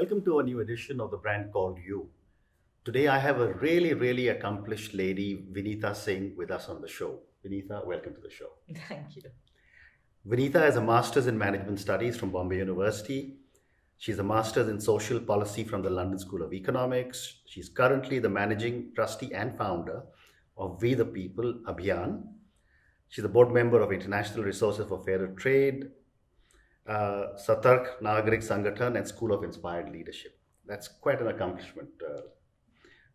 welcome to a new edition of the brand called You. Today I have a really accomplished lady, Vinita Singh, with us on the show. Vinita, welcome to the show. Thank you. Vinita has a master's in management studies from Bombay University. She's a master's in social policy from the London School of Economics. She's currently the managing trustee and founder of We the People, Abhiyan. She's a board member of International Resources for Fairer Trade, Satark Nagarik Sangathan, and School of Inspired Leadership. That's quite an accomplishment,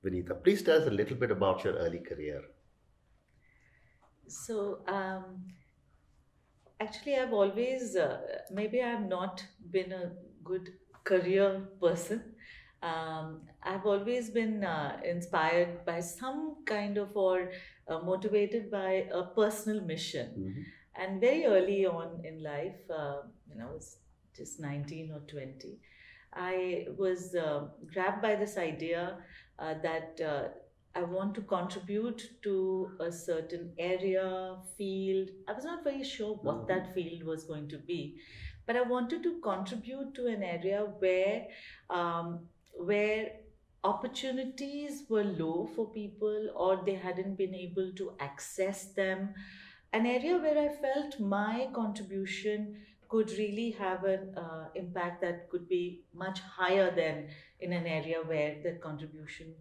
Vinita. Please tell us a little bit about your early career. So, actually, I've always, maybe I've not been a good career person. I've always been inspired by some kind of, or motivated by a personal mission. Mhm. And very early on in life, I was just 19 or 20, I was grabbed by this idea that I want to contribute to a certain area, field. I was not very sure what that field was going to be, but I wanted to contribute to an area where opportunities were low for people, or they hadn't been able to access them. An area where I felt my contribution could really have an impact that could be much higher than in an area where that contribution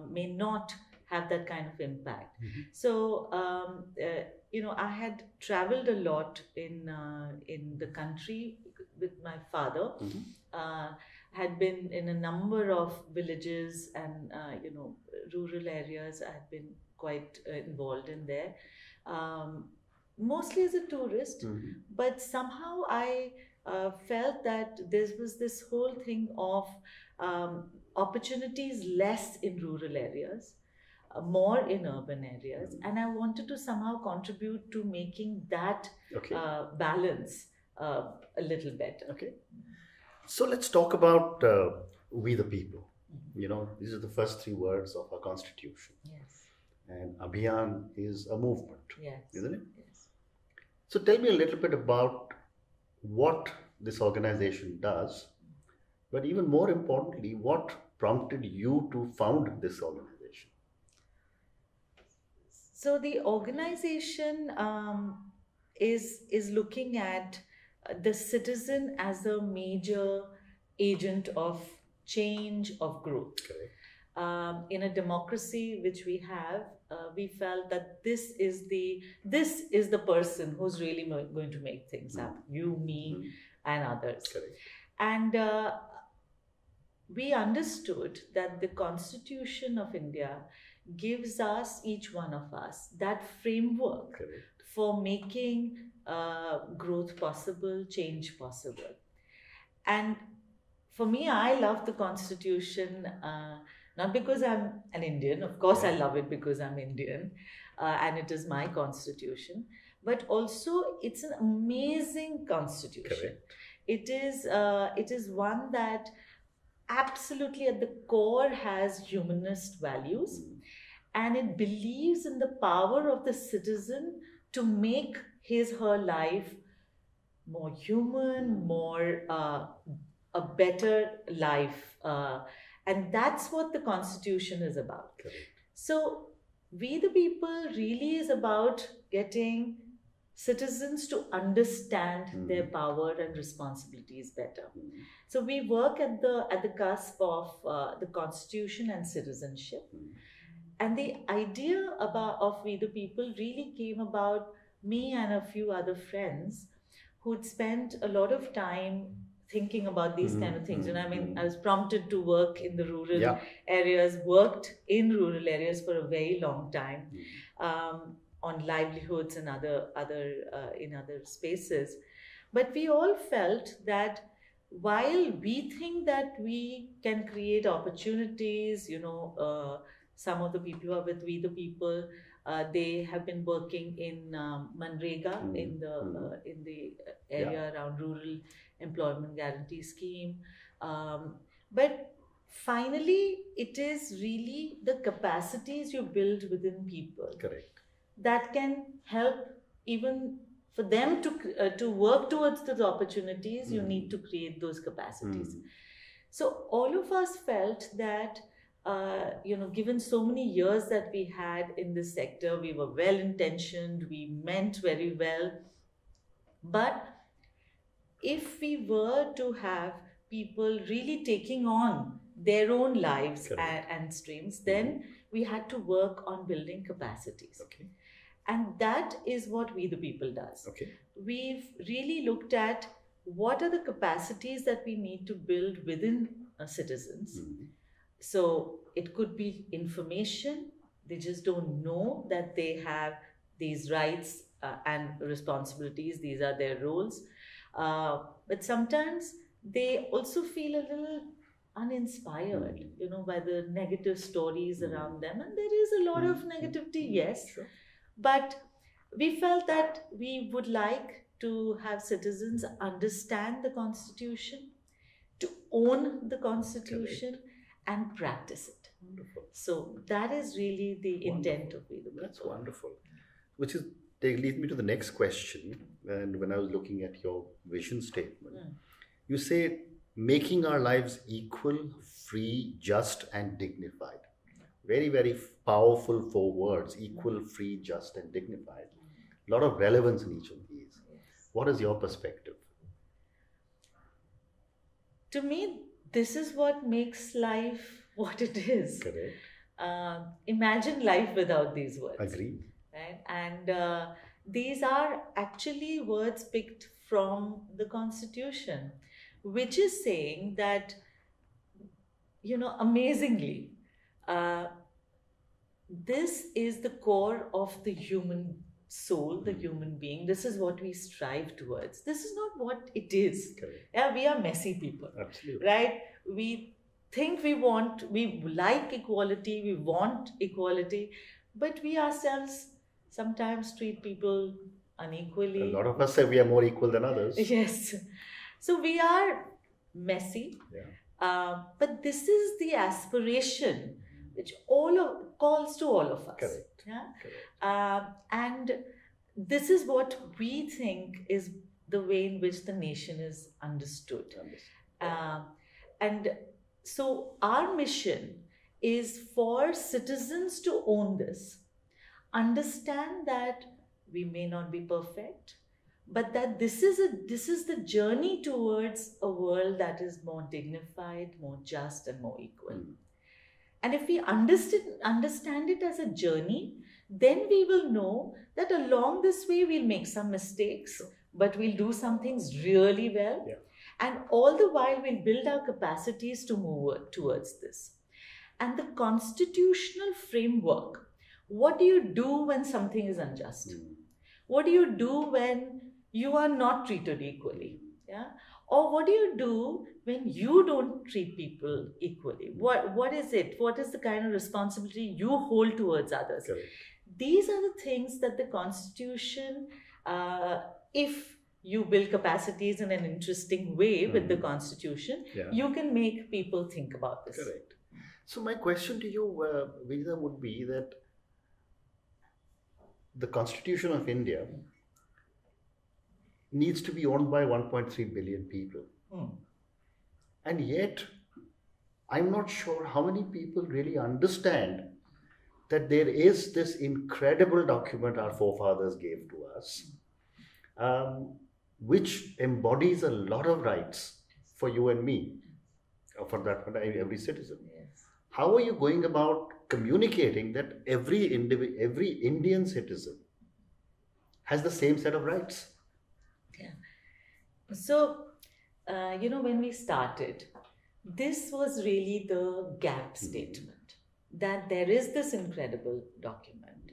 may not have that kind of impact. Mhm. So, I had traveled a lot in the country with my father. Mhm. Had been in a number of villages and rural areas. I had been quite involved in there, mostly as a tourist. Mhm. But somehow I felt that there was this whole thing of opportunities less in rural areas, more in urban areas, and I wanted to somehow contribute to making that Okay. balance a little better. Okay. So let's talk about We the People. You know, these are the first three words of our constitution. Yes. And Abhiyan is a movement, Yes. isn't it? Yes. So tell me a little bit about what this organization does, but even more importantly, what prompted you to found this organization? So the organization is looking at the citizen as a major agent of change, of growth. Correct. In a democracy which we have, we felt that this is the person who's really going to make things happen. You, me, Mhm. and others. Correct. And we understood that the Constitution of India gives us, each one of us, that framework Correct. for making growth possible, change possible. And for me, I love the Constitution, not because I'm an Indian. Of course, I love it because I'm Indian, and it is my Constitution. But also, it's an amazing Constitution. Correct. It is one that absolutely at the core has humanist values, and it believes in the power of the citizen to make her life more human, more a better life, and that's what the Constitution is about. Correct. So We the People really is about getting citizens to understand their power and responsibilities better. Mhm. So we work at the cusp of the Constitution and citizenship. Mhm. And the idea of We the People really came about me and a few other friends who'd spent a lot of time thinking about these kind of things. And I mean, I was prompted to work in the rural Yeah. areas, worked in rural areas for a very long time, on livelihoods and other spaces. But we all felt that while we think that we can create opportunities, some of the people who are with We the People, they have been working in Manrega, in the area around rural employment guarantee scheme. But finally, it is really the capacities you build within people Correct. that can help even for them to work towards those opportunities. You need to create those capacities. So all of us felt that, given so many years that we had in this sector, we were well intentioned, we meant very well. But if we were to have people really taking on their own lives and streams, then we had to work on building capacities. Okay. And that is what We the People does. Okay. We've really looked at what are the capacities that we need to build within citizens. So it could be information. They just don't know that they have these rights and responsibilities. These are their roles. But sometimes they also feel a little uninspired, by the negative stories around them. And there is a lot of negativity, yes. Sure. But we felt that we would like to have citizens understand the Constitution, to own the Constitution, and practice it. Wonderful. So that is really the intent of We the People. That's wonderful. Which leads me to the next question. And when I was looking at your vision statement, you say, making our lives equal, free, just, and dignified. Very, very powerful 4 words: equal, free, just, and dignified. A lot of relevance in each of these. Yes. What is your perspective? To me, this is what makes life what it is. Correct. Imagine life without these words. Agreed. Right? And these are actually words picked from the Constitution, which is saying that, amazingly, this is the core of the human soul, the human being. This is what we strive towards. This is not what it is. Correct. Yeah, we are messy people. Absolutely. Right? We think we like equality, we want equality, but we ourselves sometimes treat people unequally. A lot of us say we are more equal than others. Yes. So we are messy. Yeah. But this is the aspiration which calls to all of us. Correct. Yeah. Correct. And this is what we think is the way in which the nation is understood. And so our mission is for citizens to own this, understand that we may not be perfect, but that this is the journey towards a world that is more dignified, more just, and more equal. And if we understand it as a journey, then we will know that along this way we'll make some mistakes, but we'll do some things really well. Yeah. And all the while we'll build our capacities to move towards this. And the constitutional framework, what do you do when something is unjust? What do you do when you are not treated equally? Yeah? Or what do you do when you don't treat people equally? What is it? What is the kind of responsibility you hold towards others? Correct. These are the things that the Constitution, if you build capacities in an interesting way with the Constitution, you can make people think about this. Correct. So my question to you, Vinita, would be that the Constitution of India needs to be owned by 1.3 billion people. And yet, I'm not sure how many people really understand that there is this incredible document our forefathers gave to us, which embodies a lot of rights for you and me, or for that matter, every citizen. Yes. How are you going about communicating that every Indian citizen has the same set of rights? Yeah. So, when we started, this was really the gap statement, that there is this incredible document,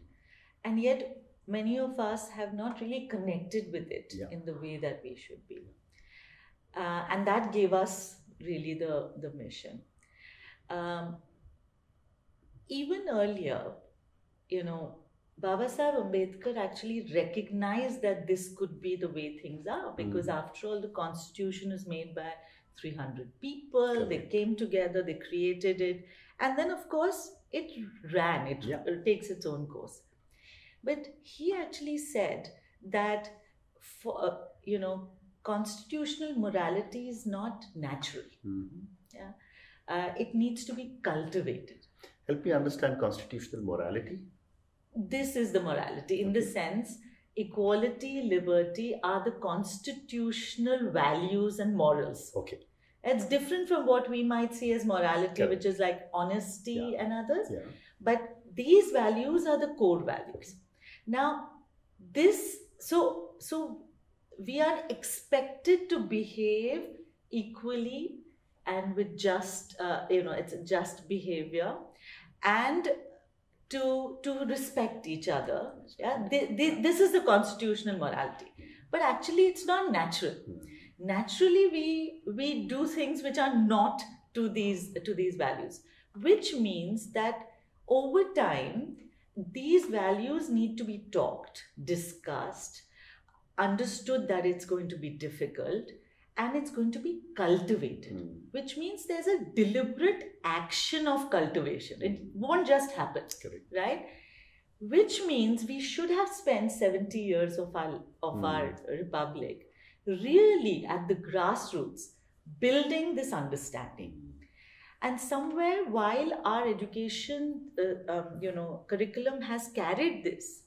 and yet many of us have not really connected with it in the way that we should be. And that gave us really the mission. Even earlier, Baba Saheb Ambedkar actually recognized that this could be the way things are, because after all, the Constitution is made by 300 people. Correct. They came together, they created it, and then of course it ran, it takes its own course. But he actually said that for constitutional morality is not natural. Yeah, it needs to be cultivated. Help me understand constitutional morality. This is the morality in the sense equality, liberty are the constitutional values and morals. Okay. It's different from what we might see as morality, Correct. which is like honesty and others. Yeah. But these values are the core values. Okay. Now, this so we are expected to behave equally and with just it's just behavior, and to respect each other. Yeah, this is the constitutional morality. But actually, it's not natural. Naturally, we do things which are not to these values, which means that over time, these values need to be talked, discussed, understood that it's going to be difficult, and it's going to be cultivated, which means there's a deliberate action of cultivation. It won't just happen. Correct. Right? Which means we should have spent 70 years of our republic really at the grassroots building this understanding. And somewhere, while our education curriculum has carried this,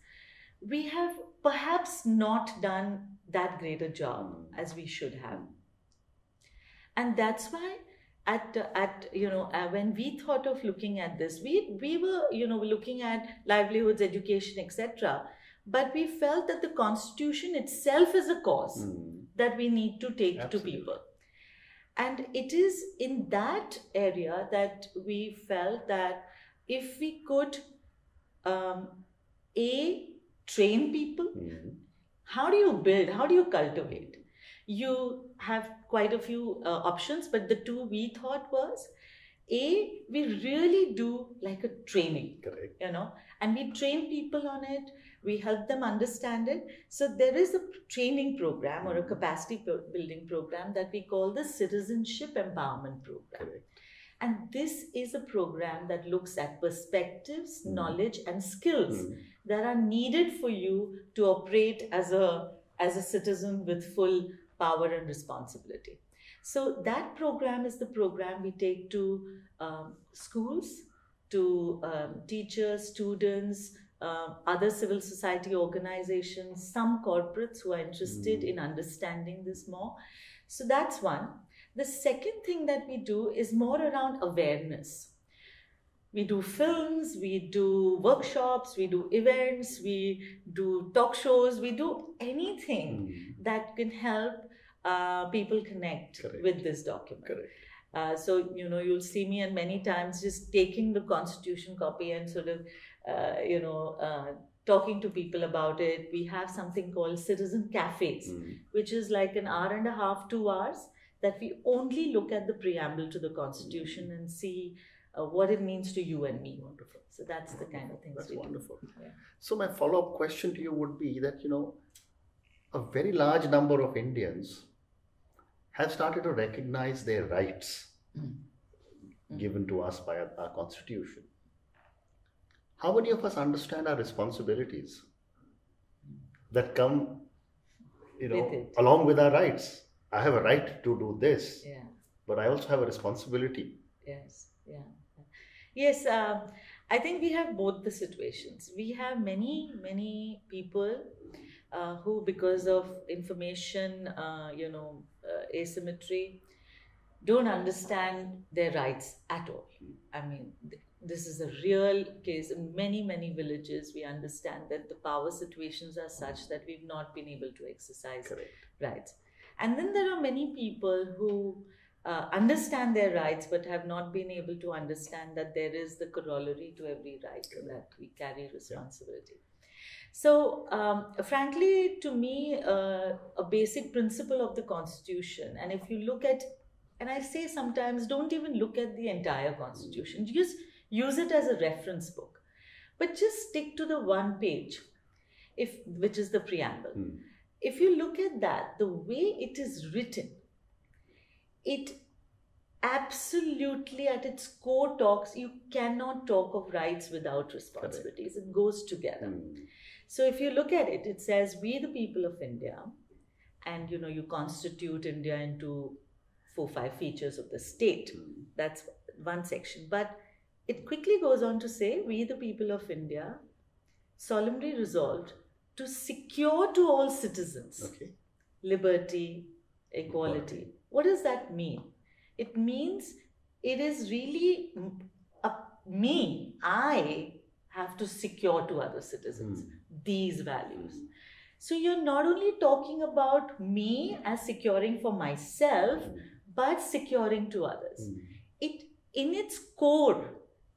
we have perhaps not done that great a job as we should have. And that's why when we thought of looking at this, we were looking at livelihoods, education, etc. But we felt that the Constitution itself is a cause that we need to take Absolutely. to people. And it is in that area that we felt that if we could train people, how do you build, how do you cultivate? You have quite a few options, but the two we thought was, we really do like a training. Correct. And we train people on it, we help them understand it. So there is a training program or a capacity building program that we call the Citizenship Empowerment Program. Correct. And this is a program that looks at perspectives, knowledge, and skills that are needed for you to operate as a citizen with full power and responsibility. So that program is the program we take to schools, to teachers, students, other civil society organizations, some corporates who are interested in understanding this more. So that's one. The second thing that we do is more around awareness. We do films, we do workshops, we do events, we do talk shows, we do anything that can help people connect Correct. with this document. Correct. So, you'll see me and many times just taking the Constitution copy and sort of, talking to people about it. We have something called citizen cafes, which is like an hour and a half, 2 hours, that we only look at the preamble to the Constitution and see what it means to you and me. Wonderful. So that's the kind of things That's we wonderful. do. Yeah. So my follow-up question to you would be that, a very large number of Indians have started to recognize their rights given to us by our Constitution. How many of us understand our responsibilities that come, along with our rights? I have a right to do this, but I also have a responsibility. Yes, yeah. Yes, I think we have both the situations. We have many people who, because of information, asymmetry, don't understand their rights at all. I mean, this is a real case. In many villages, we understand that the power situations are such that we've not been able to exercise rights. And then there are many people who understand their rights but have not been able to understand that there is the corollary to every right, that we carry responsibility. So, frankly, to me, a basic principle of the Constitution, and if you look at, and I say sometimes, don't even look at the entire Constitution, just use it as a reference book, but just stick to the one page, which is the preamble. If you look at that, the way it is written, it absolutely at its core talks, you cannot talk of rights without responsibilities. It goes together. So if you look at it, it says, we the people of India, and you constitute India into 4-5 features of the state. That's one section. But it quickly goes on to say, we the people of India solemnly resolved to secure to all citizens liberty, equality. What does that mean? It means it is really I have to secure to other citizens these values. So you're not only talking about me as securing for myself, but securing to others. It, in its core,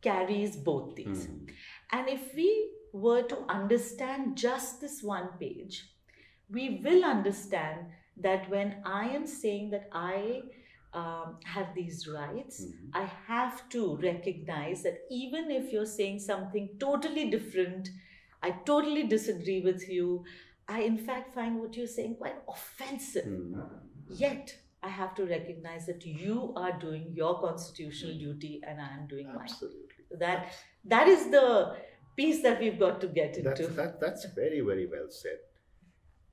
carries both these. And if we were to understand just this one page, we will understand that when I am saying that I have these rights, I have to recognize that even if you're saying something totally different, I totally disagree with you, I in fact find what you're saying quite offensive. Yet, I have to recognize that you are doing your constitutional duty and I am doing mine. Absolutely. That is the piece that we've got to get into. That's very, very well said.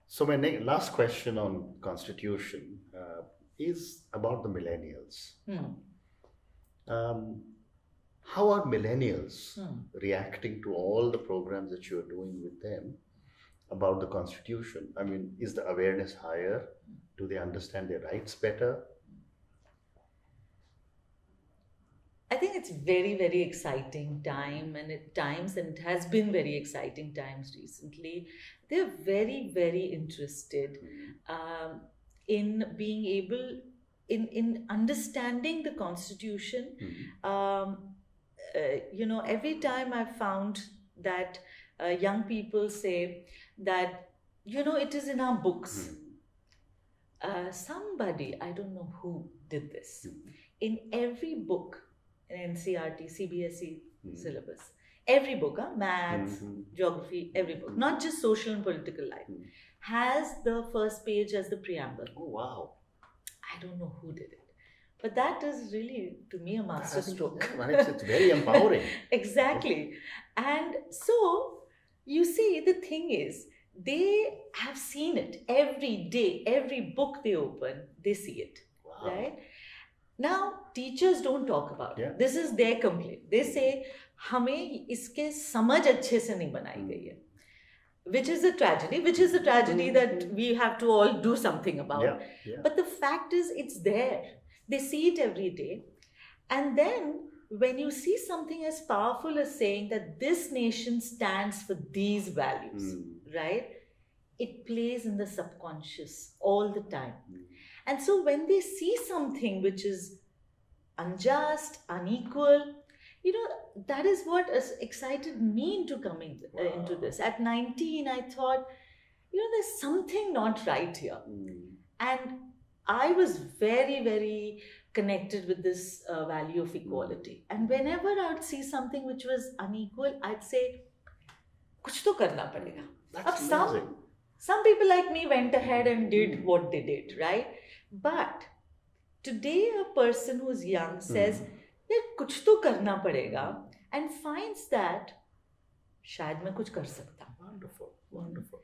So my last question on constitution is about the millennials. How are millennials reacting to all the programs that you're doing with them about the constitution? I mean, is the awareness higher? Do they understand their rights better? I think it's very, very exciting time, and at times, and it has been very exciting times recently. They're very, very interested in being able, in understanding the constitution. Every time I've found that young people say that, it is in our books. Somebody, I don't know who did this, in every book, NCRT, CBSE syllabus, every book, maths, geography, every book, not just social and political life, has the first page as the preamble. Oh, wow. I don't know who did it. But that is really, to me, a masterstroke. It's very empowering. Exactly. And so, you see, the thing is, they have seen it every day, every book they open, they see it, right? Now, teachers don't talk about it. This is their complaint. They say, हमें इसके समझ अच्छे से नहीं बनाई गई है. Which is a tragedy that we have to all do something about. But the fact is, it's there. They see it every day. And then, when you see something as powerful as saying that this nation stands for these values, right? It plays in the subconscious all the time. And so when they see something which is unjust, unequal, that is what has excited me into coming into this. At 19, I thought, there's something not right here. And I was very, very connected with this value of equality. And whenever I would see something which was unequal, I'd say, kuch to karna padega. That's amazing. Some people like me went ahead and did what they did, right? But today a person who's young says, यार कुछ तो करना पड़ेगा, and finds that शायद मैं कुछ कर सकता हूँ. Wonderful.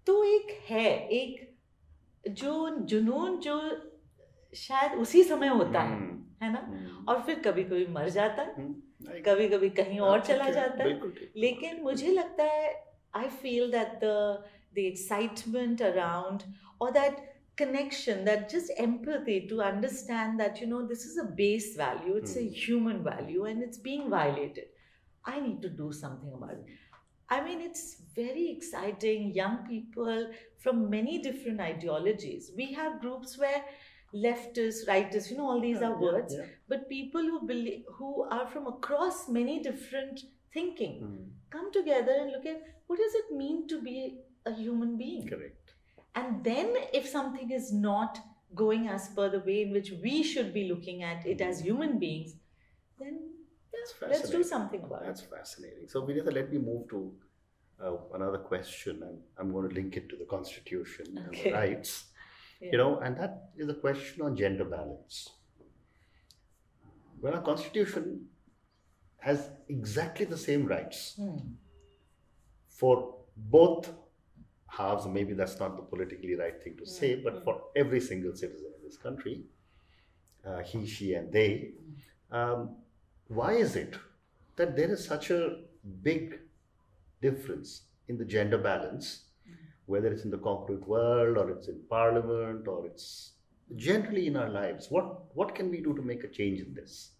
तो एक जो जुनून जो शायद उसी समय होता है ना? और फिर कभी-कभी मर जाता है, कभी-कभी कहीं और चला जाता है. लेकिन मुझे लगता है, I feel that the excitement around, or that connection, that just empathy to understand that, this is a base value, it's a human value, and it's being violated. I need to do something about it. I mean, it's very exciting. Young people from many different ideologies. We have groups where leftists, rightists, all these are words, but people who are from across many different thinking come together and look at what does it mean to be a human being. Correct. And then if something is not going as per the way in which we should be looking at it as human beings, then let's do something about it. That's fascinating. So Vinita, let me move to another question, and I'm going to link it to the Constitution and the rights. And that is a question on gender balance. Well, our Constitution has exactly the same rights for both halves. Maybe that's not the politically right thing to say, but for every single citizen in this country. he, she, and they. Why is it that there is such a big difference in the gender balance, whether it's in the corporate world or it's in parliament or it's generally in our lives? What can we do to make a change in this?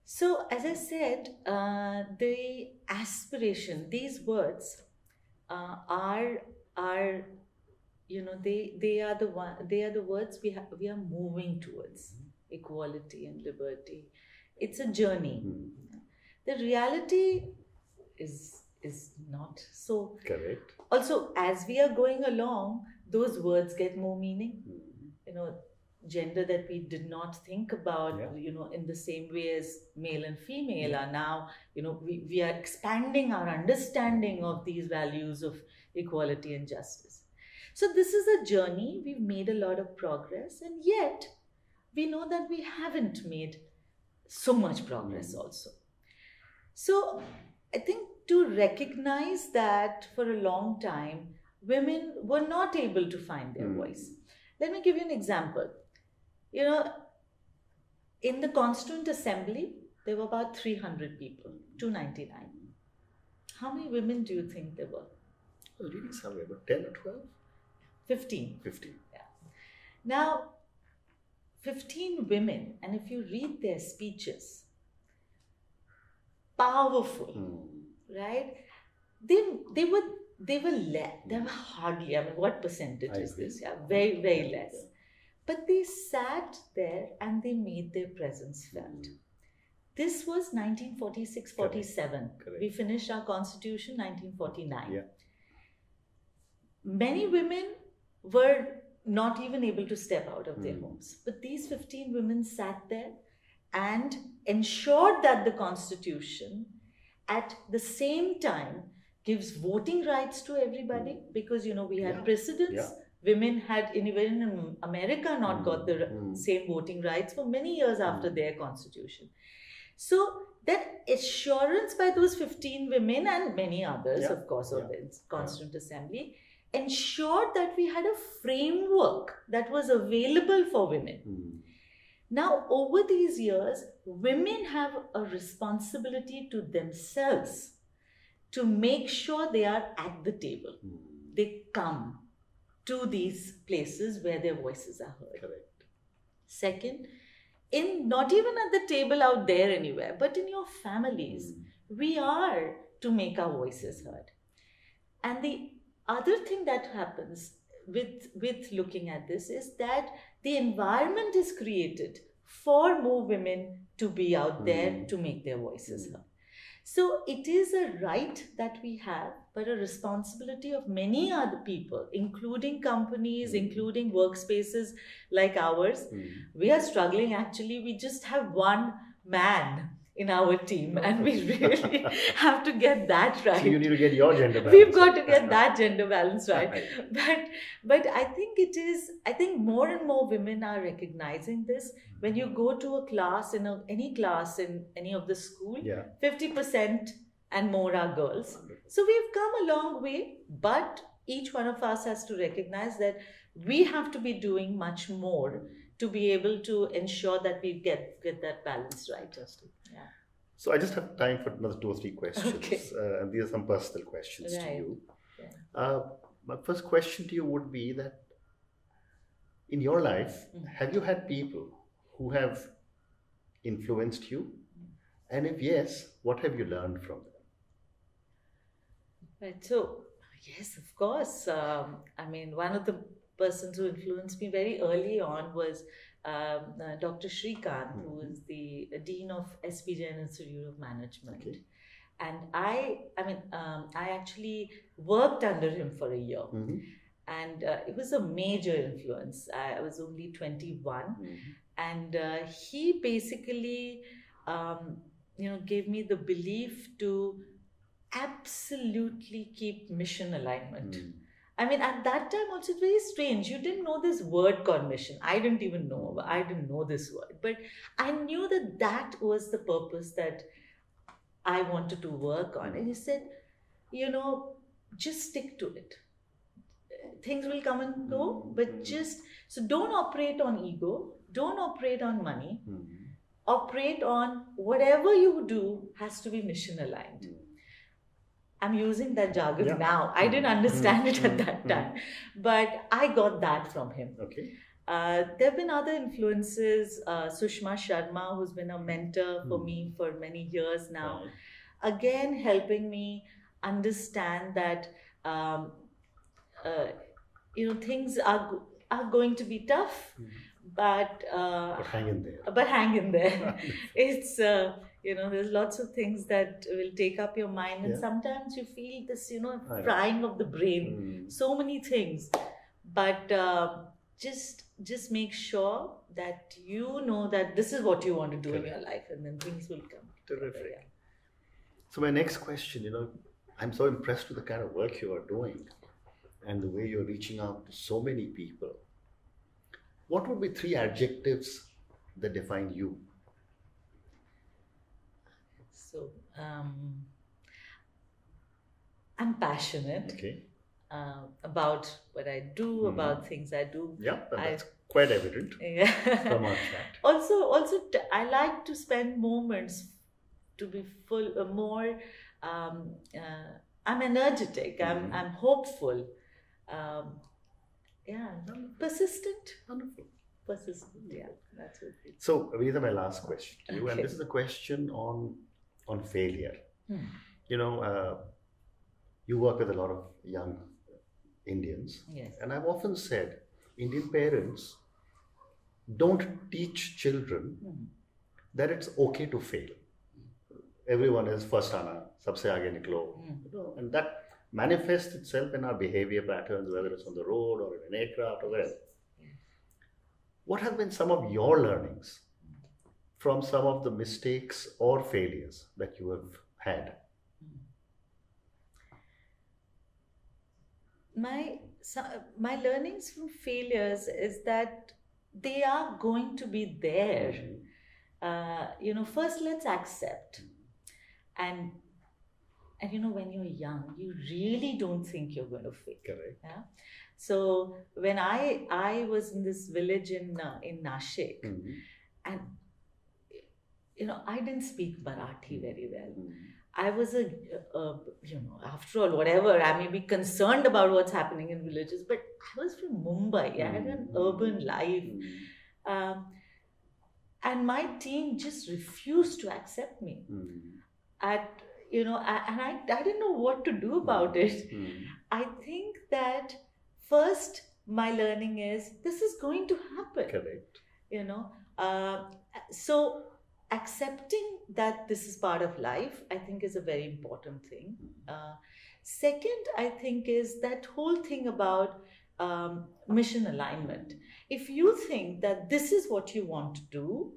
So, as I said, the aspiration, these words are they are the words we are moving towards equality and liberty. It's a journey. The reality is not so. Correct. Also, as we are going along, those words get more meaning. Gender that we did not think about, in the same way as male and female are now, we are expanding our understanding of these values of equality and justice. So this is a journey. We've made a lot of progress, and yet we know that we haven't made so much progress also. So I think to recognize that for a long time, women were not able to find their voice. Let me give you an example. In the Constituent Assembly, there were about 300 people, 299. How many women do you think there were? I was reading somewhere, about 10 or 12? 15. 15. Yeah. Now, 15 women, and if you read their speeches, powerful, right? They were hardly, what percentage is this? Yeah, very, very less. But they sat there and they made their presence felt. This was 1946-47. We finished our constitution 1949. Yeah. Many women were not even able to step out of their homes. But these 15 women sat there and ensured that the constitution at the same time gives voting rights to everybody, because we had precedents. Yeah. Women had, even in America, not got the same voting rights for many years after their constitution. So that assurance by those 15 women and many others, of course, of the Constituent Assembly, ensured that we had a framework that was available for women. Now, over these years, women have a responsibility to themselves to make sure they are at the table. They come to these places where their voices are heard. Correct. Second, not even at the table out there anywhere, but in your families, we are to make our voices heard. And the other thing that happens with looking at this is that the environment is created for more women to be out there to make their voices heard. So it is a right that we have, but a responsibility of many other people, including companies, including workspaces like ours. We are struggling, actually. We just have one man in our team, and we really have to get that right. So you need to get your gender balance. We've got to get that gender balance right. But I think more and more women are recognizing this. When you go to a class, any class in any of the school, 50% and more are girls. So we've come a long way, but each one of us has to recognize that we have to be doing much more to be able to ensure that we get that balance right. Fantastic. Yeah. So I just have time for another 2 or 3 questions. Okay. And these are some personal questions to you. Yeah. My first question to you would be that in your life, have you had people who have influenced you? And if yes, what have you learned from them? Right. So, yes, of course. One of the persons who influenced me very early on was Dr. Shrikant, who is the Dean of SP Jain Institute of Management. Okay. And I actually worked under him for a year. And it was a major influence. I was only 21. And he basically, gave me the belief to absolutely keep mission alignment. At that time also, it's very strange. You didn't know this word called mission. I didn't know this word. But I knew that was the purpose that I wanted to work on. And he said, just stick to it. things will come and go, but just, so don't operate on ego, don't operate on money, operate on whatever you do has to be mission aligned. I'm using that jargon now. I didn't understand it at that time, but I got that from him. Okay. There have been other influences. Sushma Sharma, who's been a mentor for me for many years now, again helping me understand that things are going to be tough, but hang in there. But hang in there. It's there's lots of things that will take up your mind, and sometimes you feel this frying of the brain, so many things, but just make sure that you know that this is what you want to do in your life, and then things will come. Terrific. So my next question, I'm so impressed with the kind of work you are doing and the way you're reaching out to so many people. What would be 3 adjectives that define you? So, I'm passionate about what I do, about things I do. Yeah, that's quite evident from our chat. Also, I like to spend moments to be full, more. I'm energetic. I'm hopeful. Persistent. Wonderful. Persistent. Yeah, that's it. So, Vinita, my last question to you, and this is a question on failure. You work with a lot of young Indians, and I've often said Indian parents don't teach children that it's okay to fail. Everyone is first aana, sabse aage niklo, and that manifests itself in our behavior patterns, whether it's on the road or in an aircraft or wherever. What have been some of your learnings from some of the mistakes or failures that you have had? My learnings from failures is that they are going to be there. First let's accept. And when you're young, you really don't think you're going to fail. Correct. Yeah? So when I was in this village in Nashik, and I didn't speak Marathi very well. I was after all, whatever, I may be concerned about what's happening in villages, but I was from Mumbai. I had an urban life. And my team just refused to accept me. And I didn't know what to do about it. I think that first, my learning is this is going to happen. Correct. So accepting that this is part of life, I think, is a very important thing. Second, I think, is that whole thing about mission alignment. If you think that this is what you want to do,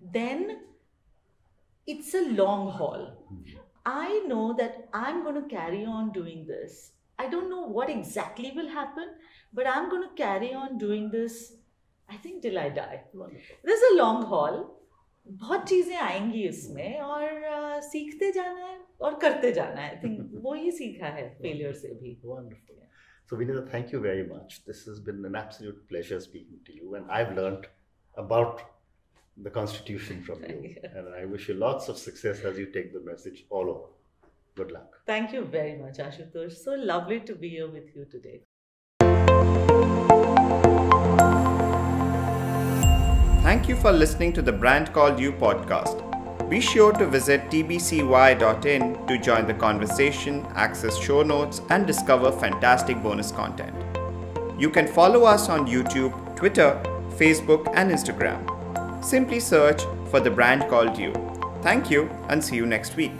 then it's a long haul. I know that I'm going to carry on doing this. I don't know what exactly will happen, but I'm going to carry on doing this, I think, till I die. Wonderful. There's a long haul. बहुत चीजें आएंगी इसमें और सीखते जाना है और करते जाना है. I think वो ही सीखा है failure से भी. Wonderful. So Vinita, thank you very much. This has been an absolute pleasure speaking to you, and I've learned about the Constitution from you. And I wish you lots of success as you take the message all over. Good luck. Thank you very much, Ashutosh. So lovely to be here with you today. Thank you for listening to the Brand Called You podcast. Be sure to visit tbcy.in to join the conversation, access show notes, and discover fantastic bonus content. You can follow us on YouTube, Twitter, Facebook, and Instagram. Simply search for the Brand Called You. Thank you, and see you next week.